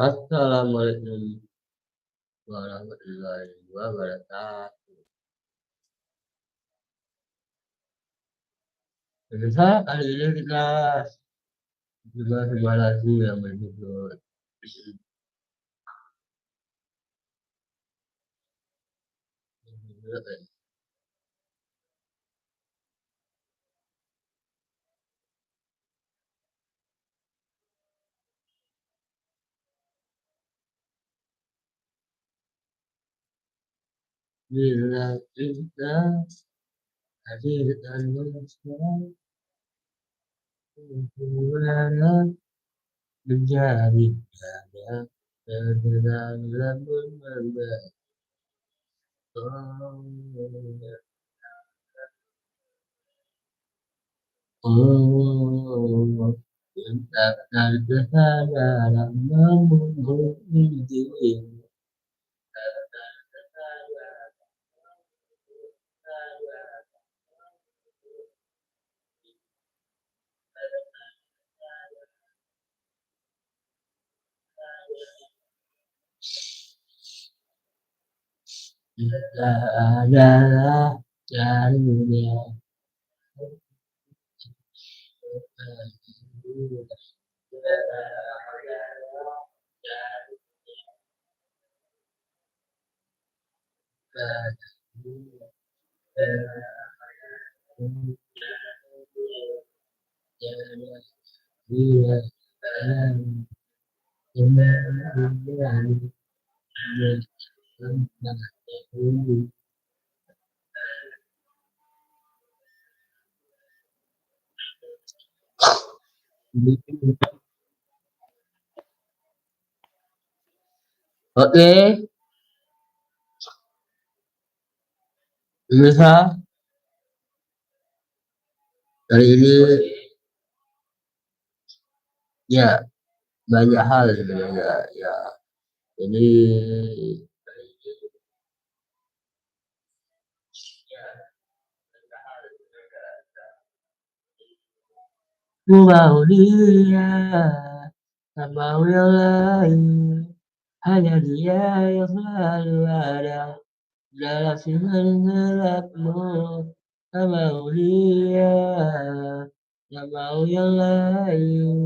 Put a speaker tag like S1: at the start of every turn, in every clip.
S1: Assalamualaikum warahmatullahi wabarakatuh. Pemirsa, kali ini kita juga sebuah lagu yang berjudul Bila Kita Hadirkan Bersama Hubungan Menjadi Ada Terdengar Lamun Membaik. Oh, Entahkan kesadaran menghubungi diri. Kita adalah jaringan Oke, pemirsa, kali ini ya banyak hal sebenarnya ya. Jadi ku mau dia, tak mau yang lain. Hanya dia yang selalu ada dalam sinar gelapmu. Tak mau dia, tak mau yang lain.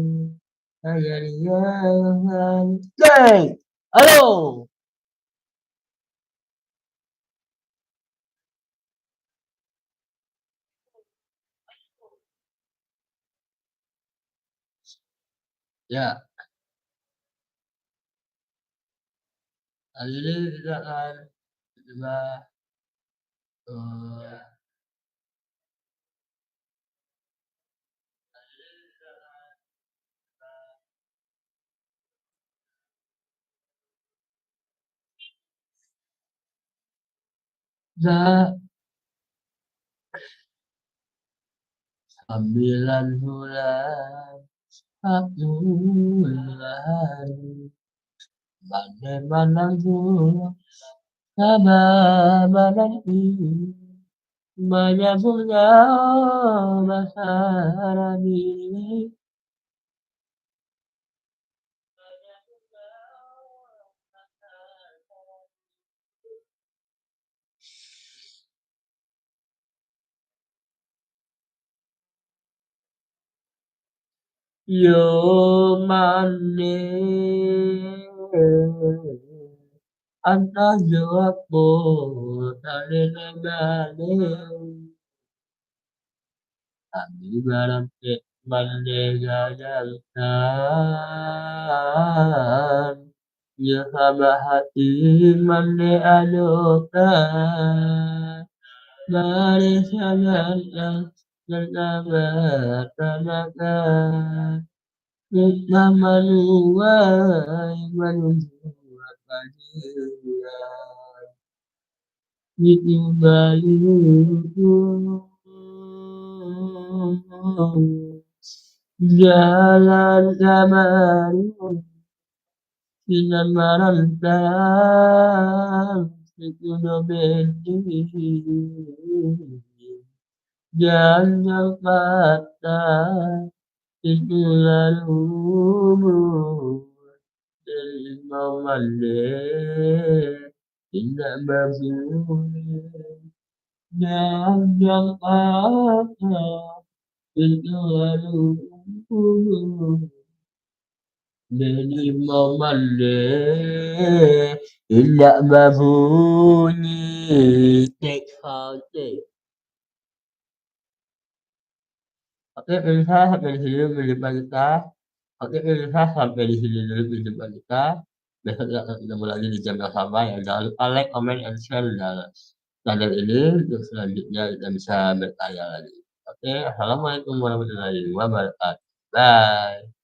S1: Hanya dia yang selalu. Hey, halo. Ya, kali ini kita akan coba eh, za- 9 bulan 4 bulan bagaimana pun kabar menanti banyak punya masalah diri yo mane anta jawab po tali nagale kami barangke mane gagalkan ya sama hati mane adokan mari sangat berkabar tanahkan kita menuai menuju kebahagiaan itu balikku jalan kemarin dengan merantau itu bedi jangan patah itu lalu الإمام الليل إلا مبني يا الله الإمام الليل إلا مبني take hard take. Oke, pemirsa sampai di sini dulu jumpa kita. Oke, pemirsa sampai di sini dulu jumpa kita. Besok kita akan ketemu lagi di jam yang sama ya. Jangan lupa like, comment, and share dalam channel ini untuk selanjutnya kita bisa bertanya lagi. Oke, assalamualaikum warahmatullahi wabarakatuh. Bye.